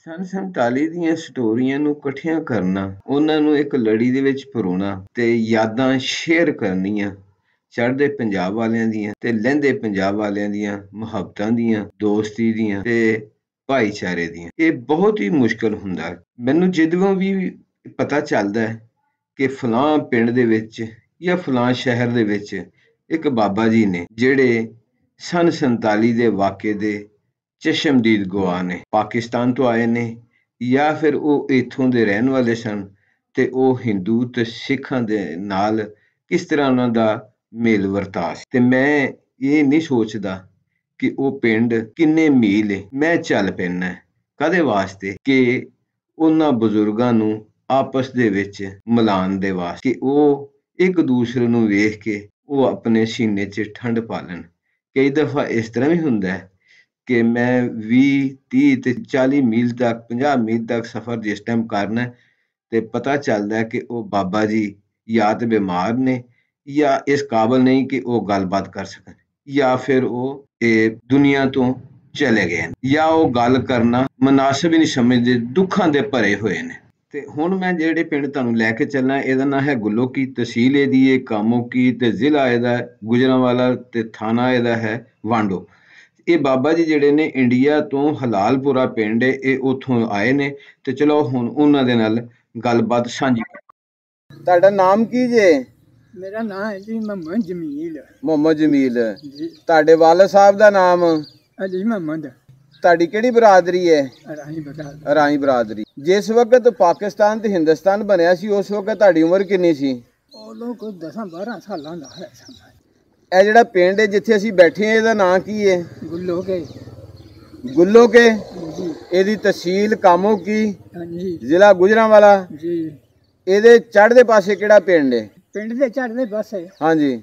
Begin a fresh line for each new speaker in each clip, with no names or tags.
ਸੰਨ 47 ਦੀਆਂ ਸਟੋਰੀਆਂ ਨੂੰ ਇਕੱਠੀਆਂ ਕਰਨਾ, ਉਹਨਾਂ ਨੂੰ ਇੱਕ ਲੜੀ ਦੇ ਵਿੱਚ ਪਰੋਣਾ ਤੇ ਯਾਦਾਂ ਸ਼ੇਅਰ ਕਰਨੀਆਂ, ਚੜ੍ਹਦੇ ਪੰਜਾਬ ਵਾਲਿਆਂ ਦੀਆਂ ਤੇ ਲਹਿੰਦੇ ਪੰਜਾਬ ਵਾਲਿਆਂ ਦੀਆਂ, ਮੁਹੱਬਤਾਂ ਦੀਆਂ, ਦੋਸਤੀ ਦੀਆਂ ਤੇ ਭਾਈਚਾਰੇ ਦੀਆਂ, ਇਹ ਬਹੁਤ ਹੀ ਮੁਸ਼ਕਲ ਹੁੰਦਾ ਹੈ। ਮੈਨੂੰ ਜਦੋਂ ਵੀ ਪਤਾ ਚੱਲਦਾ ਹੈ ਕਿ ਫਲਾਂ ਪਿੰਡ ਦੇ ਵਿੱਚ ਜਾਂ ਫਲਾਂ ਸ਼ਹਿਰ ਦੇ ਵਿੱਚ ਇੱਕ ਬਾਬਾ ਜੀ ਨੇ ਜਿਹੜੇ ਸੰਨ 47 ਦੇ ਵਾਕੇ ਦੇ ਚਸ਼ਮਦੀਦ ਗਵਾਹ ਨੇ, ਪਾਕਿਸਤਾਨ ਤੋਂ ਆਏ ਨੇ ਜਾਂ ਫਿਰ ਉਹ ਇੱਥੋਂ ਦੇ ਰਹਿਣ ਵਾਲੇ ਸਨ ਤੇ ਉਹ ਹਿੰਦੂ ਤੇ ਸਿੱਖਾਂ ਦੇ ਨਾਲ ਕਿਸ ਤਰ੍ਹਾਂ ਉਹਨਾਂ ਦਾ ਮੇਲ ਵਰਤਾਅ ਸੀ। ਤੇ ਮੈਂ ਇਹ ਨਹੀਂ ਸੋਚਦਾ ਕਿ ਉਹ ਪਿੰਡ ਕਿੰਨੇ ਮੀਲ ਏ, ਮੈਂ ਚੱਲ ਪੈਣਾ ਕਾਹਦੇ ਵਾਸਤੇ ਕਿ ਉਹਨਾਂ ਬਜ਼ੁਰਗਾਂ ਨੂੰ ਆਪਸ ਦੇ ਵਿੱਚ ਮਿਲਾਉਣ ਦੇ ਵਾਸਤੇ, ਕਿ ਉਹ ਇੱਕ ਦੂਸਰੇ ਨੂੰ ਵੇਖ ਕੇ ਉਹ ਆਪਣੇ ਸੀਨੇ 'ਚ ਠੰਡ ਪਾ ਲੈਣ। ਕਈ ਦਫਾ ਇਸ ਤਰ੍ਹਾਂ ਵੀ ਹੁੰਦਾ ਹੈ ਕਿ ਮੈਂ 20, 30 ਤੇ 40 ਮੀਲ ਤੱਕ, 50 ਮੀਲ ਤੱਕ ਸਫ਼ਰ ਜਿਸ ਟਾਈਮ ਕਰਨਾ ਤੇ ਪਤਾ ਚੱਲਦਾ ਕਿ ਉਹ ਬਾਬਾ ਜੀ ਜਾਂ ਤੇ ਬਿਮਾਰ ਨੇ ਜਾਂ ਇਸ ਕਾਬਲ ਨਹੀਂ ਕਿ ਉਹ ਗੱਲਬਾਤ ਕਰ ਸਕਣ, ਜਾਂ ਫਿਰ ਉਹ ਇਹ ਦੁਨੀਆ ਤੋਂ ਚਲੇ ਗਏ ਨੇ, ਜਾਂ ਉਹ ਗੱਲ ਕਰਨਾ ਮੁਨਾਸਿਬ ਹੀ ਨਹੀਂ ਸਮਝਦੇ, ਦੁੱਖਾਂ ਦੇ ਭਰੇ ਹੋਏ ਨੇ। ਤੇ ਹੁਣ ਮੈਂ ਜਿਹੜੇ ਪਿੰਡ ਤੁਹਾਨੂੰ ਲੈ ਕੇ ਚੱਲਣਾ, ਇਹਦਾ ਨਾਂ ਹੈ ਗੁੱਲੋ ਕੀ, ਤਹਿਸੀਲ ਇਹਦੀ ਹੈ ਕਾਮੋ ਕੀ ਤੇ ਜ਼ਿਲ੍ਹਾ ਇਹਦਾ ਗੁਜਰਾਂਵਾਲਾ ਤੇ ਥਾਣਾ ਇਹਦਾ ਹੈ ਵਾਂਡੋ। ਇਹ ਬਾਬਾ ਜੀ ਜਿਹੜੇ ਨੇ ਇੰਡੀਆ ਤੋਂ ਹਲਾਲਪੁਰਾ ਪਿੰਡ ਹੈ, ਇਹ ਉੱਥੋਂ ਆਏ ਨੇ ਤੇ ਚਲੋ ਹੁਣ ਉਹਨਾਂ ਦੇ ਨਾਲ ਗੱਲਬਾਤ ਸਾਂਝੀ। ਤੁਹਾਡਾ ਨਾਮ ਕੀ ਜੇ?
ਮੇਰਾ ਨਾਮ ਹੈ ਜੀ ਮੁਹੰਮਦ ਜਮੀਲ।
ਮੁਹੰਮਦ ਜਮੀਲ
ਜੀ।
ਤੁਹਾਡੇ ਵਾਲਦ ਸਾਹਿਬ ਦਾ ਨਾਮ?
ਅਲੀ ਮੁਹੰਮਦ।
ਤੁਹਾਡੀ ਕਿਹੜੀ ਬਰਾਦਰੀ ਹੈ? ਰਾਈ ਬਰਾਦਰੀ। ਜਿਸ ਵਕਤ ਪਾਕਿਸਤਾਨ ਤੇ ਹਿੰਦੁਸਤਾਨ ਬਣਿਆ ਸੀ ਉਸ ਵਕਤ ਤੁਹਾਡੀ ਉਮਰ ਕਿੰਨੀ ਸੀ?
ਉਦੋਂ ਕੋਈ 10-12 ਸਾਲਾਂ ਦਾ ਹੈ।
ਇਹ ਜਿਹੜਾ ਪਿੰਡ ਹੈ ਜਿੱਥੇ ਅਸੀਂ ਬੈਠੇ ਹਾਂ ਇਹਦਾ ਨਾਂ ਕੀ ਹੈ?
ਗੁੱਲੋ ਕੇ।
ਗੁੱਲੋ ਕੇ
ਜੀ।
ਇਹਦੀ ਤਹਿਸੀਲ ਕਾਮੋ ਕੀ,
ਹਾਂਜੀ,
ਜ਼ਿਲ੍ਹਾ ਗੁਜਰਾਂਵਾਲਾ
ਜੀ।
ਇਹਦੇ ਚੜ੍ਹਦੇ ਪਾਸੇ ਕਿਹੜਾ ਪਿੰਡ ਹੈ?
ਪਿੰਡ ਦੇ ਚੜ੍ਹਦੇ ਪਾਸੇ?
ਹਾਂਜੀ।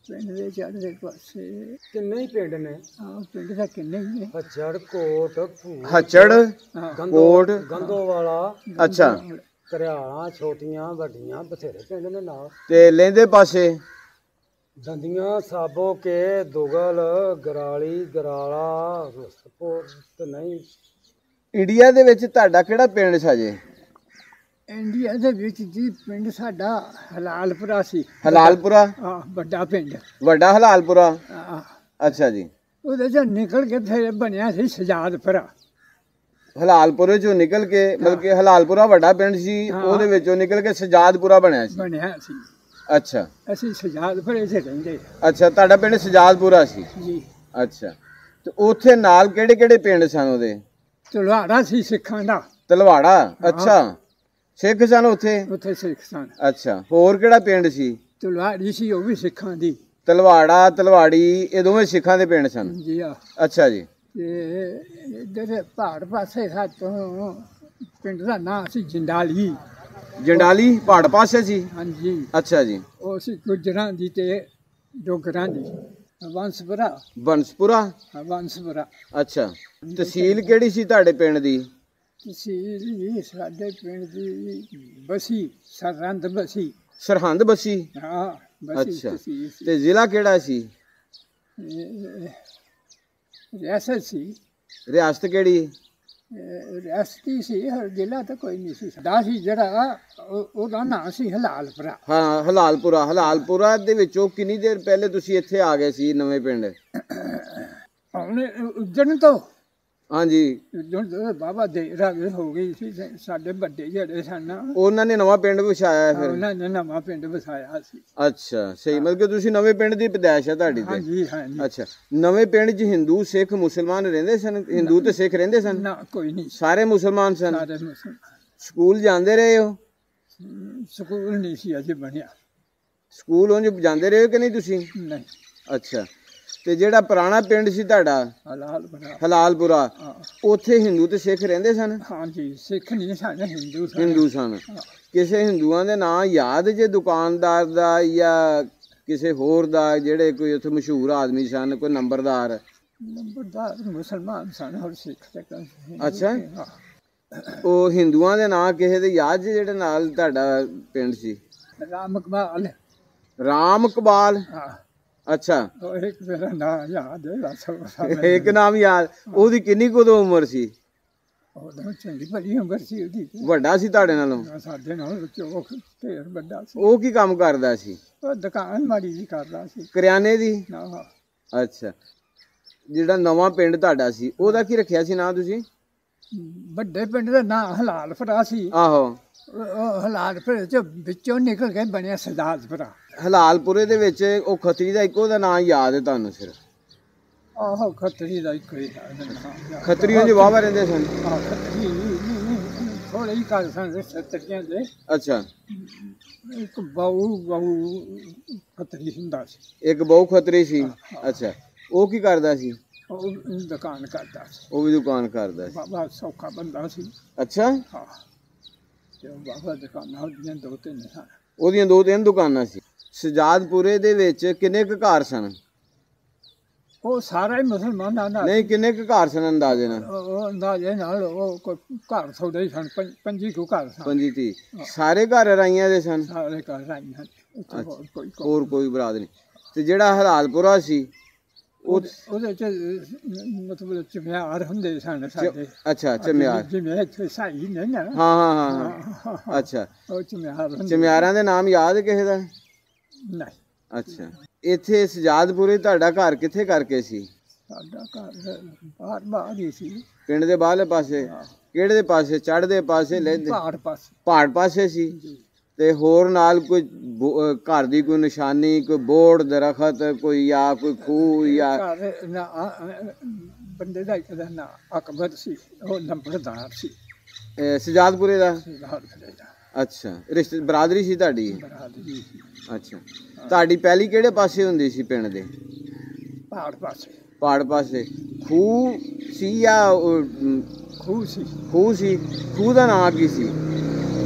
ਪਿੰਡ ਦੇ ਚੜ੍ਹਦੇ ਪਾਸੇ ਕਿੰਨੇ ਹੀ ਪਿੰਡ ਨੇ? ਹਾਂ, ਪਿੰਡ ਦਾ ਕਿੰਨੇ ਹੀ ਨੇ। ਹੱਚੜ, ਕੋਟ,
ਹੱਚੜ, ਕੋਟ,
ਗੰਦੋਵਾਲਾ।
ਅੱਛਾ।
ਘਰਿਆਲਾਂ ਛੋਟੀਆਂ ਵੱਡੀਆਂ ਬਥੇਰੇ ਪਿੰਡ ਨੇ ਨਾਲ।
ਤੇ ਲਹਿੰਦੇ ਪਾਸੇ?
ਦੰਦੀਆਂ, ਸਾਬੋ ਕੇ, ਦੁਗਲ, ਗਰਾਲੀ, ਗਰਾਲਾ, ਰੁਸਤਪੁਰ ਤੇ ਨਹੀਂ।
ਇੰਡੀਆ ਦੇ ਵਿੱਚ ਤੁਹਾਡਾ ਕਿਹੜਾ ਪਿੰਡ ਸਾਜੇ?
ਇੰਡੀਆ ਦੇ ਵਿੱਚ ਜੀ ਪਿੰਡ ਸਾਡਾ ਹਲਾਲਪੁਰਾ ਸੀ।
ਹਲਾਲਪੁਰਾ?
ਹਾਂ, ਵੱਡਾ ਪਿੰਡ।
ਵੱਡਾ ਹਲਾਲਪੁਰਾ?
ਹਾਂ।
ਅੱਛਾ ਜੀ।
ਉਹਦੇ ਚੋਂ ਨਿਕਲ ਕੇ ਫਿਰ ਬਣਿਆ ਸੀ ਸਜਾਦਪੁਰਾ।
ਹਲਾਲਪੁਰੇ ਚੋਂ ਨਿਕਲ ਕੇ ਮਤਲਬ ਕਿ ਹਲਾਲਪੁਰਾ ਵੱਡਾ ਪਿੰਡ ਸੀ, ਉਹਦੇ ਵਿੱਚੋਂ ਨਿਕਲ ਕੇ ਸਜਾਦਪੁਰਾ ਬਣਿਆ
ਸੀ।
ਅੱਛਾ।
ਅਸੀਂ ਸਜਾਦਪੁਰੇ 'ਚ ਰਹਿੰਦੇ।
ਅੱਛਾ, ਤੁਹਾਡਾ ਪਿੰਡ ਸਜਾਦਪੁਰਾ ਸੀ
ਜੀ।
ਅੱਛਾ। ਤੇ ਉੱਥੇ ਨਾਲ ਕਿਹੜੇ ਕਿਹੜੇ ਪਿੰਡ ਸਨ ਉਹਦੇ?
ਤਲਵਾੜਾ ਸੀ ਸਿੱਖਾਂ ਦਾ।
ਤਲਵਾੜਾ? ਅੱਛਾ, ਸਿੱਖ ਸਨ ਉੱਥੇ?
ਉੱਥੇ ਸਿੱਖ ਸਨ। ਅੱਛਾ।
ਹੋਰ ਕਿਹੜਾ ਪਿੰਡ ਸੀ?
ਤਲਵਾੜੀ ਸੀ, ਉਹ ਵੀ ਸਿੱਖਾਂ ਦੀ।
ਤਲਵਾੜਾ, ਤਲਵਾੜੀ ਇਹ ਦੋਵੇਂ ਸਿੱਖਾਂ ਦੇ ਪਿੰਡ ਸਨ?
ਜੀ ਆ।
ਅੱਛਾ ਜੀ।
ਤੇ ਇੱਧਰ ਪਹਾੜ ਪਾਸੇ ਸਾਤੋਂ ਪਿੰਡ ਦਾ ਨਾਂ ਸੀ ਜੰਡਾਲੀ।
ਜੰਡਾਲੀ ਪਹਾੜ ਪਾਸੇ ਸੀ?
ਹਾਂਜੀ।
ਅੱਛਾ ਜੀ।
ਉਹ ਸੀ ਗੁੱਜਰਾਂ ਦੀ ਤੇ ਡੋਗਰਾਂ ਦੀ। ਬੰਸਪੁਰਾ?
ਬੰਸਪੁਰਾ?
ਬੰਸਪੁਰਾ।
ਅੱਛਾ। ਤਹਿਸੀਲ ਕਿਹੜੀ ਸੀ ਤੁਹਾਡੇ ਪਿੰਡ ਦੀ?
ਤਹਿਸੀਲ ਜੀ ਸਾਡੇ ਪਿੰਡ ਦੀ ਬਸੀ, ਸਰਹੰਦ ਬਸੀ।
ਸਰਹੰਦ ਬਸੀ?
ਹਾਂ, ਬਸੀ।
ਅੱਛਾ। ਤੇ ਜ਼ਿਲ੍ਹਾ ਕਿਹੜਾ ਸੀ?
ਰਿਆਸਤ ਸੀ।
ਰਿਆਸਤ ਕਿਹੜੀ?
ਰਿਆਸਤੀ ਸੀ, ਜ਼ਿਲ੍ਹਾ ਤਾਂ ਕੋਈ ਨਹੀਂ ਸੀ। ਦਾ ਸੀ ਜਿਹੜਾ ਉਹਦਾ ਨਾਂ ਸੀ ਹਲਾਲਪੁਰਾ।
ਹਾਂ, ਹਲਾਲਪੁਰਾ। ਹਲਾਲਪੁਰਾ ਦੇ ਵਿੱਚੋਂ ਕਿੰਨੀ ਦੇਰ ਪਹਿਲੇ ਤੁਸੀਂ ਇੱਥੇ ਆ ਗਏ ਸੀ ਨਵੇਂ ਪਿੰਡ?
ਹੁਣ ਉਜਣ ਤੋਂ?
ਹਾਂਜੀ।
ਬਾਬਾ ਦੇਰਾ ਹੋ ਗਈ ਸੀ। ਸਾਡੇ ਵੱਡੇ ਜਿਹੜੇ ਸਨ
ਉਹਨਾਂ ਨੇ ਨਵਾਂ ਪਿੰਡ ਵਸਾਇਆ? ਫਿਰ
ਉਹਨਾਂ ਨੇ ਨਵਾਂ ਪਿੰਡ ਵਸਾਇਆ ਸੀ।
ਅੱਛਾ, ਸਹੀ। ਮਤਲਬ ਕਿ ਤੁਸੀਂ ਨਵੇਂ ਪਿੰਡ ਦੀ ਪੈਦਾਇਸ਼ ਹੈ ਤੁਹਾਡੀ ਤੇ?
ਹਾਂਜੀ, ਹਾਂਜੀ।
ਅੱਛਾ। ਨਵੇਂ ਪਿੰਡ 'ਚ ਹਿੰਦੂ, ਸਿੱਖ, ਮੁਸਲਮਾਨ ਰਹਿੰਦੇ ਸਨ? ਹਿੰਦੂ ਤੇ ਸਿੱਖ ਰਹਿੰਦੇ ਸਨ?
ਨਾ, ਕੋਈ ਨਹੀਂ।
ਸਾਰੇ ਮੁਸਲਮਾਨ ਸਨ?
ਸਾਰੇ ਮੁਸਲਮਾਨ।
ਸਕੂਲ ਜਾਂਦੇ ਰਹੇ ਹੋ?
ਸਕੂਲ ਨਹੀਂ ਸੀ ਅਜੇ ਬਣਿਆ।
ਸਕੂਲ ਉਂਝ ਜਾਂਦੇ ਰਹੇ ਹੋ ਕਿ ਨਹੀਂ ਤੁਸੀਂ?
ਨਹੀਂ।
ਅੱਛਾ। ਤੇ ਜਿਹੜਾ ਪੁਰਾਣਾ ਪਿੰਡ ਸੀ ਤੁਹਾਡਾ ਹਲਾਲਪੁਰਾ, ਉੱਥੇ ਹਿੰਦੂ ਤੇ ਸਿੱਖ ਰਹਿੰਦੇ ਸਨ?
ਹਾਂਜੀ, ਸਿੱਖ ਨਹੀਂ ਸਨ,
ਹਿੰਦੂ ਸਨ। ਕਿਸੇ ਹਿੰਦੂਆਂ ਦੇ ਨਾਂ ਯਾਦ ਜੇ ਦੁਕਾਨਦਾਰ ਦਾ ਜਾਂ ਕਿਸੇ ਹੋਰ ਦਾ ਜਿਹੜੇ ਕੋਈ ਉੱਥੇ ਮਸ਼ਹੂਰ ਆਦਮੀ ਸਨ, ਕੋਈ ਨੰਬਰਦਾਰ?
ਨੰਬਰਦਾਰ ਮੁਸਲਮਾਨ ਸਨ, ਹੋਰ ਸਿੱਖ ਤੇ।
ਅੱਛਾ। ਉਹ ਹਿੰਦੂਆਂ ਦੇ ਨਾਂ ਕਿਸੇ ਦੇ ਯਾਦ ਜਿਹੜੇ ਨਾਲ ਤੁਹਾਡਾ ਪਿੰਡ ਸੀ?
ਰਾਮ ਇਕਬਾਲ।
ਰਾਮ ਇਕਬਾਲ? ਅੱਛਾ।
ਇੱਕ ਮੇਰਾ ਨਾਂ ਯਾਦ ਹੈ।
ਇੱਕ ਨਾਮ ਯਾਦ। ਉਹਦੀ ਕਿੰਨੀ ਕੁ ਉਦੋਂ ਉਮਰ ਸੀ?
ਉਦੋਂ ਚੰਗੀ ਬੜੀ ਉਮਰ ਸੀ ਉਹਦੀ ਤੇ।
ਵੱਡਾ ਸੀ ਤੁਹਾਡੇ ਨਾਲੋਂ?
ਸਾਡੇ ਨਾਲ ਚੋਖ ਢੇਰ ਵੱਡਾ ਸੀ।
ਉਹ ਕੀ ਕੰਮ ਕਰਦਾ ਸੀ?
ਉਹ ਦੁਕਾਨ ਮਾੜੀ ਜੀ ਕਰਦਾ ਸੀ
ਕਰਿਆਨੇ ਦੀ?
ਨਾ।
ਅੱਛਾ, ਜਿਹੜਾ ਨਵਾਂ ਪਿੰਡ ਤੁਹਾਡਾ ਸੀ ਉਹਦਾ ਕੀ ਰੱਖਿਆ ਸੀ ਨਾਂ ਤੁਸੀਂ?
ਵੱਡੇ ਪਿੰਡ ਦਾ ਨਾਂ ਹਲਾਲਪੁਰਾ ਸੀ।
ਆਹੋ,
ਉਹ ਹਲਾਲਪੁਰੇ ਚ ਵਿੱਚੋਂ ਨਿਕਲ ਕੇ ਬਣਿਆ ਸਜਾਦਪੁਰਾ।
ਹਲਾਲਪੁਰੇ ਦੇ ਵਿੱਚ ਉਹ ਖੱਤਰੀ ਦਾ ਇੱਕੋ ਦਾ ਨਾਂ ਯਾਦ ਹੈ ਤੁਹਾਨੂੰ ਸਿਰਫ?
ਆਹੋ ਖੱਤਰੀ ਦਾ ਇੱਕੋ ਹੀ ਨਾਂ।
ਖੱਤਰੀਆਂ ਚ ਵਾਹਵਾ ਰਹਿੰਦੇ ਸਨ?
ਆਹ ਖੱਤਰੀ ਥੋੜੇ ਹੀ ਘਰ ਸਨ ਖੱਤਰੀਆਂ ਦੇ।
ਅੱਛਾ,
ਇੱਕ ਬਹੁ ਖੱਤਰੀ ਹੁੰਦਾ ਸੀ।
ਇੱਕ ਬਹੁ ਖੱਤਰੀ ਸੀ। ਅੱਛਾ, ਉਹ ਕੀ ਕਰਦਾ ਸੀ?
ਉਹ ਦੁਕਾਨ ਕਰਦਾ ਸੀ।
ਉਹ ਵੀ ਦੁਕਾਨ ਕਰਦਾ ਸੀ?
ਬਾਬਾ ਸੌਖਾ ਬੰਦਾ ਸੀ।
ਅੱਛਾ,
ਹਾਂ, ਤੇ ਬਾਬਾ ਦੁਕਾਨਾਂ ਉਹਦੀਆਂ ਦੋ ਤਿੰਨ ਸਨ।
ਉਹਦੀਆਂ ਦੋ ਤਿੰਨ ਦੁਕਾਨਾਂ ਸੀ। ਸਜਾਦਪੁਰੇ ਦੇ ਵਿੱਚ ਕਿੰਨੇ ਕੁ ਘਰ ਸਨ?
ਉਹ ਸਾਰਾ ਹੀ ਮੁਸਲਮਾਨਾਂ ਦਾ।
ਨਹੀਂ, ਕਿੰਨੇ ਕੁ ਘਰ ਸਨ ਅੰਦਾਜ਼ੇ ਨਾਲ?
ਉਹ ਅੰਦਾਜ਼ੇ ਨਾਲ ਉਹ ਕੋਈ ਘਰ ਥੋੜੇ ਹੀ ਸਨ, 25 ਕੁ ਘਰ ਸਨ।
25 30? ਸਾਰੇ ਘਰ ਰਾਈਆਂ ਦੇ ਸਨ?
ਸਾਰੇ ਘਰ ਆਈ ਹਨ।
ਹੋਰ ਕੋਈ ਬਰਾਦਰੀ? ਤੇ ਜਿਹੜਾ ਹਲਾਲਪੁਰਾ ਸੀ
ਉਹਦੇ ਚ ਮਤਲਬ ਚਮਿਆਰ ਹੁੰਦੇ ਸਨ ਸਾਡੇ।
ਅੱਛਾ, ਚਮਿਆਰ
ਜਿਵੇਂ ਇੱਥੇ ਸਾਈ ਨੇ ਨਾ।
ਹਾਂ ਹਾਂ ਹਾਂ। ਅੱਛਾ,
ਉਹ ਚਮਿਆਰ ਹੁੰਦੇ।
ਚਮਿਆਰਾਂ ਦੇ ਨਾਮ ਯਾਦ ਹੈ ਕਿਸੇ ਦਾ?
ਨਹੀਂ।
ਅੱਛਾ, ਇੱਥੇ ਸਜਾਦਪੁਰੇ ਤੁਹਾਡਾ ਘਰ ਕਿੱਥੇ ਕਰਕੇ ਸੀ?
ਸਾਡਾ ਘਰ ਬਾਹਰ ਹੀ ਸੀ।
ਪਿੰਡ ਦੇ ਬਾਹਰਲੇ ਪਾਸੇ? ਕਿਹੜੇ ਪਾਸੇ? ਚੜ੍ਹਦੇ ਪਾਸੇ ਲੈਂਦੇ?
ਪਹਾੜ ਪਾਸੇ।
ਪਹਾੜ ਪਾਸੇ ਸੀ। ਤੇ ਹੋਰ ਨਾਲ ਕੋਈ ਘਰ ਦੀ ਕੋਈ ਨਿਸ਼ਾਨੀ, ਕੋਈ ਬੋਰਡ ਦਰਖਤ, ਕੋਈ ਜਾਂ ਕੋਈ ਖੂਹ ਜਾਂ?
ਬੰਦੇ ਦਾ ਇੱਕ ਦਾ ਨਾਂ ਅਕਬਰ ਸੀ, ਉਹ ਲੰਬੜਦਾਰ ਸੀ
ਸਜਾਦਪੁਰੇ ਦਾ?
ਸਜਾਦਪੁਰੇ ਦਾ।
ਅੱਛਾ, ਰਿਸ਼ਤੇ ਬਰਾਦਰੀ ਸੀ ਤੁਹਾਡੀ?
ਬਰਾਦਰੀ ਸੀ।
ਅੱਛਾ, ਤੁਹਾਡੀ ਪਹਿਲੀ ਕਿਹੜੇ ਪਾਸੇ ਹੁੰਦੀ ਸੀ ਪਿੰਡ ਦੇ?
ਪਹਾੜ ਪਾਸੇ।
ਪਹਾੜ ਪਾਸੇ। ਖੂਹ ਸੀ ਜਾਂ
ਖੂਹ ਸੀ?
ਖੂਹ ਸੀ। ਖੂਹ ਦਾ ਨਾਂ ਕੀ ਸੀ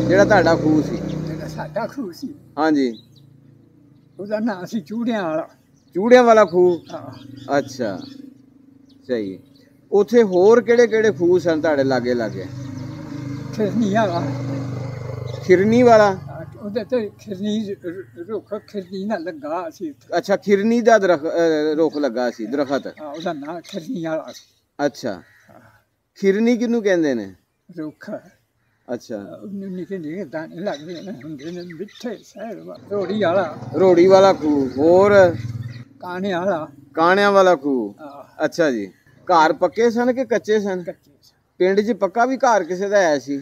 ਜਿਹੜਾ ਤੁਹਾਡਾ ਖੂਹ ਸੀ?
ਜਿਹੜਾ ਸਾਡਾ ਖੂਹ ਸੀ?
ਹਾਂਜੀ,
ਉਹਦਾ ਨਾਂ ਸੀ ਚੂੜਿਆਂ ਵਾਲਾ।
ਚੂੜਿਆਂ ਵਾਲਾ ਖੂਹ?
ਹਾਂ।
ਅੱਛਾ, ਸਹੀ। ਉੱਥੇ ਹੋਰ ਕਿਹੜੇ ਕਿਹੜੇ ਖੂਹ ਸਨ ਤੁਹਾਡੇ ਲਾਗੇ ਲਾਗੇ?
ਖਿਰਨੀ ਵਾਲਾ।
ਖਿਰਨੀ ਵਾਲਾ?
ਉਹਦੇ ਤੇ ਖਿਰਨੀ ਰੁੱਖ ਖਿਰਨੀ ਨਾਲ ਲੱਗਾ ਸੀ।
ਅੱਛਾ, ਖਿਰਨੀ ਦਾ ਰੁੱਖ ਲੱਗਾ ਸੀ, ਦਰਖਤ?
ਉਹਦਾ ਨਾਂ ਖਿਰਨੀ ਵਾਲਾ ਸੀ।
ਅੱਛਾ, ਖਿਰਨੀ ਕਿਹਨੂੰ ਕਹਿੰਦੇ ਨੇ?
ਰੁੱਖ।
ਅੱਛਾ,
ਨਿੱਕੇ ਨਿੱਕੇ ਦਾਣੇ ਲੱਗਦੇ ਨੇ, ਹੁੰਦੇ ਨੇ ਮਿੱਠੇ ਸਹਿਰ। ਰੋੜੀ ਵਾਲਾ?
ਰੋੜੀ ਵਾਲਾ ਖੂਹ। ਹੋਰ?
ਕਾਣੇ ਵਾਲਾ?
ਕਾਣਿਆਂ ਵਾਲਾ ਖੂਹ। ਅੱਛਾ ਜੀ। ਘਰ ਪੱਕੇ ਸਨ ਕਿ ਕੱਚੇ ਸਨ?
ਕੱਚੇ।
ਪਿੰਡ 'ਚ ਪੱਕਾ ਵੀ ਘਰ ਕਿਸੇ ਦਾ ਹੈ ਸੀ?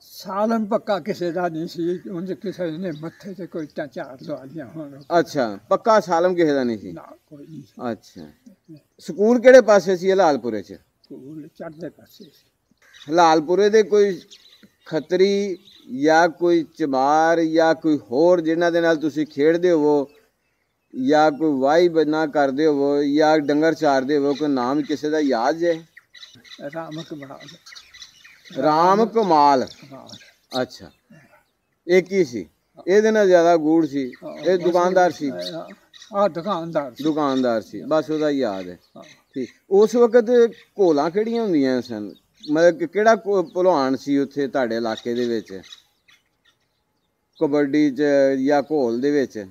ਸਾਲਨ ਪੱਕਾ ਕਿਸੇ ਦਾ ਨਹੀਂ ਸੀ। ਉਂਝ ਕਿਸੇ ਨੇ ਮੱਥੇ ਤੇ ਕੋਈ ਚਾਰ ਲਵਾ ਲਿਆ ਹੋਣ।
ਅੱਛਾ, ਪੱਕਾ ਸਾਲਮ ਕਿਸੇ ਦਾ ਨਹੀਂ ਸੀ?
ਨਾ, ਕੋਈ ਨਹੀਂ।
ਅੱਛਾ, ਸਕੂਲ ਕਿਹੜੇ ਪਾਸੇ ਸੀ ਹਲਾਲਪੁਰੇ 'ਚ?
ਸਕੂਲ ਚੜ੍ਹਦੇ ਪਾਸੇ ਸੀ।
ਹਲਾਲਪੁਰੇ ਦੇ ਕੋਈ ਖੱਤਰੀ ਜਾਂ ਕੋਈ ਚਮਾਰ ਜਾਂ ਕੋਈ ਹੋਰ ਜਿਨ੍ਹਾਂ ਦੇ ਨਾਲ ਤੁਸੀਂ ਖੇਡਦੇ ਹੋਵੋ ਜਾਂ ਕੋਈ ਵਾਹੀ ਬਨਾ ਕਰਦੇ ਹੋਵੋ ਜਾਂ ਡੰਗਰ ਚਾਰਦੇ ਹੋਵੋ, ਕੋਈ ਨਾਮ ਕਿਸੇ ਦਾ ਯਾਦ ਜੇ?
ਰਾਮ ਕਮਾਲ।
ਰਾਮ ਕਮਾਲ? ਅੱਛਾ, ਇਹ ਕੀ ਸੀ? ਇਹਦੇ ਨਾਲ ਜ਼ਿਆਦਾ ਗੂੜ ਸੀ? ਇਹ ਦੁਕਾਨਦਾਰ ਸੀ? ਦੁਕਾਨਦਾਰ ਸੀ, ਬਸ ਉਹਦਾ ਯਾਦ ਹੈ। ਠੀਕ। ਉਸ ਵਕਤ ਘੋਲਾਂ ਕਿਹੜੀਆਂ ਹੁੰਦੀਆਂ ਸਨ? ਮਤਲਬ ਕਿ ਕਿਹੜਾ ਭਲਵਾਨ ਸੀ ਉੱਥੇ ਤੁਹਾਡੇ ਇਲਾਕੇ ਦੇ ਵਿੱਚ, ਕਬੱਡੀ 'ਚ ਜਾਂ ਘੋਲ ਦੇ ਵਿੱਚ?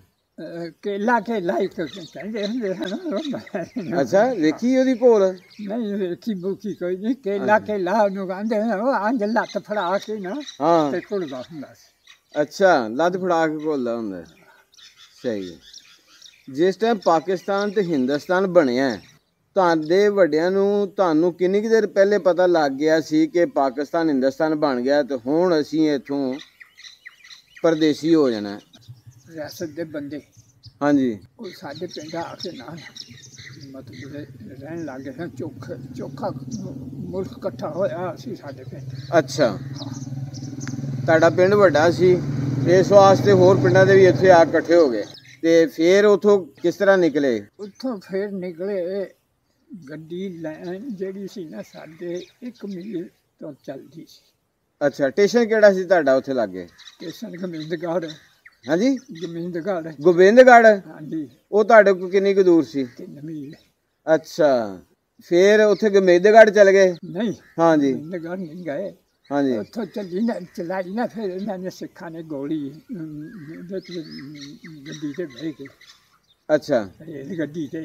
ਕੇਲਾ ਇੱਕ ਕਹਿੰਦੇ ਹੁੰਦੇ ਹਨ।
ਅੱਛਾ, ਵੇਖੀ ਉਹਦੀ ਘੋਲ?
ਨਹੀਂ ਵੇਖੀ ਬੂਖੀ ਕੋਈ ਨਹੀਂ। ਕੇਲਾ ਉਹਨੂੰ ਕਹਿੰਦੇ ਅੰਜ ਲੱਤ ਫੜਾ ਕੇ ਨਾ ਤੇ ਘੁਲਦਾ ਹੁੰਦਾ ਸੀ।
ਅੱਛਾ, ਲੱਤ ਫੜਾ ਕੇ ਘੁਲਦਾ ਹੁੰਦਾ। ਸਹੀ ਹੈ। ਜਿਸ ਟਾਈਮ ਪਾਕਿਸਤਾਨ ਤੇ ਹਿੰਦੁਸਤਾਨ ਬਣਿਆ, ਤੁਹਾਡੇ ਵੱਡਿਆਂ ਨੂੰ ਤੁਹਾਨੂੰ ਕਿੰਨੀ ਕੁ ਦੇਰ ਪਹਿਲੇ ਪਤਾ ਲੱਗ ਗਿਆ ਸੀ ਕਿ ਪਾਕਿਸਤਾਨ ਹਿੰਦੁਸਤਾਨ ਬਣ ਗਿਆ ਤੇ ਹੁਣ ਅਸੀਂ ਇੱਥੋਂ ਪਰਦੇਸੀ ਹੋ ਜਾਣਾ?
ਰਿਆਸਤ ਦੇ ਬੰਦੇ,
ਹਾਂਜੀ,
ਉਹ ਸਾਡੇ ਪਿੰਡ ਆ ਕੇ ਨਾਲ ਮਤਲਬ ਰਹਿਣ ਲੱਗ ਗਏ। ਚੋਖਾ ਮੁਲਕ ਇਕੱਠਾ ਹੋਇਆ ਸੀ ਸਾਡੇ ਪਿੰਡ।
ਅੱਛਾ, ਤੁਹਾਡਾ ਪਿੰਡ ਵੱਡਾ ਸੀ, ਇਸ ਵਾਸਤੇ ਹੋਰ ਪਿੰਡਾਂ ਦੇ ਵੀ ਇੱਥੇ ਆ ਇਕੱਠੇ ਹੋ ਗਏ। ਤੇ ਫਿਰ ਉੱਥੋਂ ਕਿਸ ਤਰ੍ਹਾਂ ਨਿਕਲੇ? ਉੱਥੋਂ
ਫਿਰ ਨਿਕਲੇ ਗੱਡੀ ਲੈਣ ਜਿਹੜੀ ਸੀ ਨਾ ਸਾਡੇ 1 ਮੀਲ ਤੋਂ ਚੱਲਦੀ ਸੀ।
ਅੱਛਾ, ਸਟੇਸ਼ਨ ਕਿਹੜਾ ਸੀ ਤੁਹਾਡਾ ਉੱਥੇ ਲਾਗੇ?
ਸਟੇਸ਼ਨ ਗੋਬਿੰਦਗੜ੍ਹ।
ਹਾਂਜੀ,
ਗੋਬਿੰਦਗੜ੍ਹ। ਹਾਂਜੀ,
ਉਹ ਤੁਹਾਡੇ ਕੋਲ ਕਿੰਨੀ ਕੁ ਦੂਰ ਸੀ?
3 ਮੀਲ।
ਅੱਛਾ, ਫਿਰ ਉੱਥੇ ਗੋਬਿੰਦਗੜ੍ਹ ਚਲੇ ਗਏ?
ਨਹੀਂ,
ਹਾਂਜੀ,
ਗੋਬਿੰਦਗੜ੍ਹ ਨਹੀਂ ਗਏ।
ਹਾਂਜੀ,
ਉੱਥੋਂ ਚਲਾਈ ਨਾ ਫਿਰ ਇਹਨਾਂ ਨੇ ਸਿੱਖਾਂ ਨੇ ਗੋਲੀ ਗੱਡੀ ਤੇ ਬਹਿ ਗਏ।
ਅੱਛਾ,
ਰੇਲ ਗੱਡੀ ਤੇ।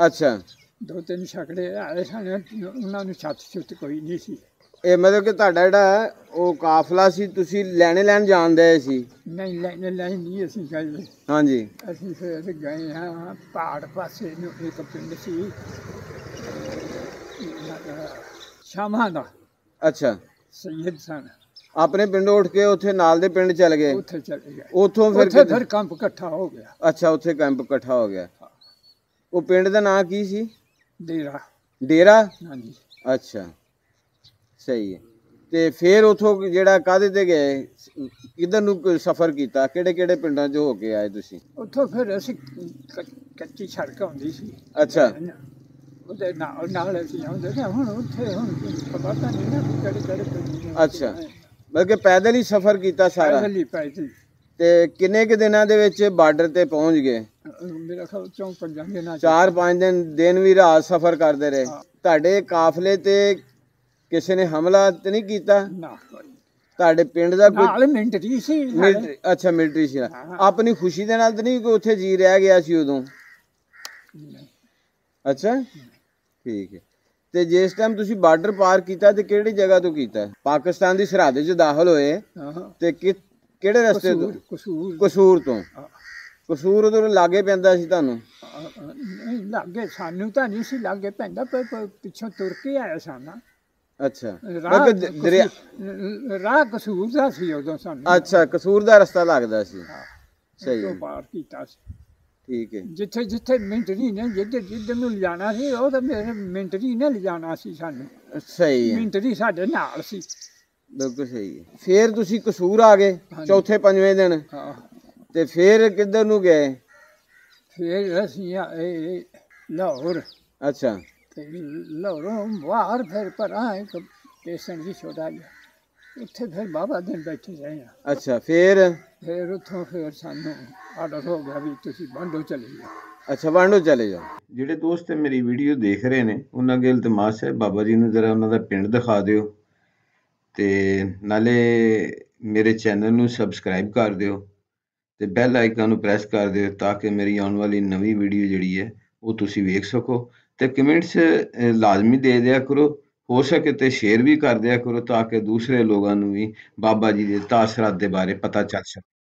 ਅੱਛਾ,
ਦੋ ਤਿੰਨ ਛਕੜੇ ਆਏ ਸਨ, ਉਹਨਾਂ ਨੂੰ ਛੱਤ ਛੁੱਤ ਕੋਈ ਨਹੀਂ ਸੀ।
ਇਹ ਮਤਲਬ ਕਿ ਤੁਹਾਡਾ ਜਿਹੜਾ ਉਹ ਕਾਫਲਾ ਸੀ, ਤੁਸੀਂ ਲੈਣ ਜਾਂਦੇ ਸੀ?
ਨਹੀਂ ਨਹੀਂ ਅਸੀਂ ਗਏ।
ਹਾਂਜੀ।
ਅਸੀਂ ਫਿਰ ਗਏ ਹਾਂ ਪਹਾੜ ਪਾਸੇ ਨੂੰ, ਇੱਕ ਪਿੰਡ ਸੀ ਸ਼ਾਮਾਂ ਦਾ।
ਅੱਛਾ।
ਸੈਯਦ ਸਨ।
ਆਪਣੇ ਪਿੰਡ ਉੱਠ ਕੇ ਉੱਥੇ ਨਾਲ ਦੇ ਪਿੰਡ ਚਲ ਗਏ?
ਉੱਥੇ ਚਲੇ ਗਏ।
ਉੱਥੋਂ
ਫਿਰ ਕੈਂਪ ਇਕੱਠਾ ਹੋ ਗਿਆ।
ਅੱਛਾ, ਉੱਥੇ ਕੈਂਪ ਇਕੱਠਾ ਹੋ ਗਿਆ। ਉਹ ਪਿੰਡ ਦਾ ਨਾਂ ਕੀ ਸੀ?
ਡੇਰਾ।
ਡੇਰਾ?
ਹਾਂਜੀ।
ਅੱਛਾ, ਸਹੀ ਹੈ। ਤੇ ਫਿਰ ਉੱਥੋਂ ਜਿਹੜਾ ਕਾਹਦੇ ਤੇ ਗਏ, ਕਿੱਧਰ ਨੂੰ ਸਫ਼ਰ ਕੀਤਾ, ਕਿਹੜੇ ਕਿਹੜੇ ਪਿੰਡਾਂ 'ਚ ਹੋ ਕੇ ਆਏ ਤੁਸੀਂ?
ਉੱਥੋਂ ਫਿਰ ਅਸੀਂ ਕੱਚੀ ਸੜਕ ਆਉਂਦੀ ਸੀ।
ਅੱਛਾ।
ਉਹਦੇ ਨਾਲ ਅਸੀਂ ਆਉਂਦੇ ਨੇ। ਹੁਣ ਉੱਥੇ ਪਤਾ ਨਹੀਂ ਨਾ ਕਿਹੜੇ ਕਿਹੜੇ ਪਿੰਡ।
ਅੱਛਾ, ਮਤਲਬ ਕਿ ਪੈਦਲ ਹੀ ਸਫ਼ਰ ਕੀਤਾ ਸਾਰਾ?
ਪੈਦਲ।
ਤੇ ਕਿੰਨੇ ਕੁ ਦਿਨਾਂ ਦੇ ਵਿੱਚ ਬਾਰਡਰ ਤੇ ਪਹੁੰਚ ਗਏ?
ਮੇਰਾ ਖਿਆਲ 4-5 ਦਿਨਾਂ
4-5 ਦਿਨ ਵੀ ਰਾਤ ਸਫ਼ਰ ਕਰਦੇ ਰਹੇ। ਤੁਹਾਡੇ ਕਾਫਲੇ ਤੇ ਕਿਸੇ ਨੇ ਹਮਲਾ ਤੇ ਨਹੀਂ ਕੀਤਾ?
ਨਾ।
ਤੁਹਾਡੇ ਪਿੰਡ ਦਾ
ਨਾਲ ਮਿਲਟਰੀ ਸੀ।
ਅੱਛਾ, ਮਿਲਟਰੀ ਸੀ। ਆਪਣੀ ਖੁਸ਼ੀ ਦੇ ਨਾਲ ਤਾਂ ਨਹੀਂ ਕੋਈ ਉੱਥੇ ਜੀ ਰਹਿ ਗਿਆ ਸੀ ਉਦੋਂ? ਅੱਛਾ, ਠੀਕ ਹੈ। ਤੇ ਜਿਸ ਟਾਈਮ ਤੁਸੀਂ ਬਾਰਡਰ ਪਾਰ ਕੀਤਾ ਤੇ ਕਿਹੜੀ ਜਗ੍ਹਾ ਤੋਂ ਕੀਤਾ? ਪਾਕਿਸਤਾਨ ਦੀ ਸਰਹੱਦ 'ਚ ਦਾਖਲ ਹੋਏ ਤੇ ਕਿਹੜੇ ਰਸਤੇ ਤੋਂ? ਕਸੂਰ ਤੋਂ। ਕਸੂਰ ਉਧਰ ਲਾਗੇ ਪੈਂਦਾ ਸੀ ਤੁਹਾਨੂੰ?
ਨਹੀਂ, ਲਾਗੇ ਸਾਨੂੰ ਤਾਂ ਨਹੀਂ ਸੀ ਲਾਗੇ ਪੈਂਦਾ, ਪਰ ਪਿੱਛੋਂ ਤੁਰ ਕੇ ਆਇਆ ਸਾਨਾ।
ਅੱਛਾ,
ਰਾਹ ਕਸੂਰ ਦਾ ਸੀ ਉਦੋਂ ਸਾਨੂੰ।
ਅੱਛਾ, ਕਸੂਰ ਦਾ ਰਸਤਾ ਲੱਗਦਾ ਸੀ। ਸਹੀ ਹੈ,
ਪਾਰ ਕੀਤਾ ਸੀ।
ਠੀਕ ਹੈ।
ਜਿੱਥੇ ਜਿੱਥੇ ਮਿੰਟਰੀ ਨੇ ਜਿੱਧਰ ਨੂੰ ਲਿਜਾਣਾ ਸੀ, ਉਹ ਤਾਂ ਮੇਰੇ ਮਿੰਟਰੀ ਨੇ ਲਿਜਾਣਾ ਸੀ ਸਾਨੂੰ।
ਸਹੀ ਹੈ,
ਮਿੰਟਰੀ ਸਾਡੇ ਨਾਲ ਸੀ।
ਬਿਲਕੁਲ ਸਹੀ ਹੈ। ਫਿਰ ਤੁਸੀਂ ਕਸੂਰ ਆ ਗਏ ਚੌਥੇ ਪੰਜਵੇਂ ਦਿਨ? ਤੇ ਫਿਰ ਕਿੱਧਰ ਨੂੰ ਗਏ?
ਫਿਰ ਅਸੀਂ ਆਏ ਲਾਹੌਰ।
ਅੱਛਾ।
ਤੇ ਲਾਹੌਰੋਂ ਬਾਹਰ ਫਿਰ ਪਰਾਂ ਇੱਕ ਸਟੇਸ਼ਨ ਸੀ ਛੋਟਾ ਜਿਹਾ, ਉੱਥੇ ਫਿਰ ਬਾਬਾ ਦਿਨ ਬੈਠੇ ਰਹੇ ਹਾਂ।
ਅੱਛਾ। ਫਿਰ
ਉੱਥੋਂ ਫਿਰ ਸਾਨੂੰ ਆਰਡਰ ਹੋ ਗਿਆ ਵੀ ਤੁਸੀਂ ਵਾਂਢੋ ਚਲੇ ਜਾਓ।
ਅੱਛਾ, ਵਾਂਢੋ ਚਲੇ ਜਾਓ।
ਜਿਹੜੇ ਦੋਸਤ ਮੇਰੀ ਵੀਡੀਓ ਦੇਖ ਰਹੇ ਨੇ, ਉਹਨਾਂ ਅੱਗੇ ਇਲਤਮਾਸ ਹੈ, ਬਾਬਾ ਜੀ ਨੂੰ ਜ਼ਰਾ ਉਹਨਾਂ ਦਾ ਪਿੰਡ ਦਿਖਾ ਦਿਓ ਤੇ ਨਾਲੇ ਮੇਰੇ ਚੈਨਲ ਨੂੰ ਸਬਸਕ੍ਰਾਈਬ ਕਰ ਦਿਓ ਤੇ ਬੈਲ ਆਈਕਨ ਨੂੰ ਪ੍ਰੈਸ ਕਰ ਦਿਓ ਤਾਂ ਕਿ ਮੇਰੀ ਆਉਣ ਵਾਲੀ ਨਵੀਂ ਵੀਡੀਓ ਜਿਹੜੀ ਹੈ ਉਹ ਤੁਸੀਂ ਵੇਖ ਸਕੋ। ਤੇ ਕਮੈਂਟਸ ਲਾਜ਼ਮੀ ਦੇ ਦਿਆ ਕਰੋ, ਹੋ ਸਕੇ ਤੇ ਸ਼ੇਅਰ ਵੀ ਕਰ ਦਿਆ ਕਰੋ ਤਾਂ ਕਿ ਦੂਸਰੇ ਲੋਕਾਂ ਨੂੰ ਵੀ ਬਾਬਾ ਜੀ ਦੇ ਤਾਸਰਾਤ ਦੇ ਬਾਰੇ ਪਤਾ ਚੱਲ ਸਕੇ।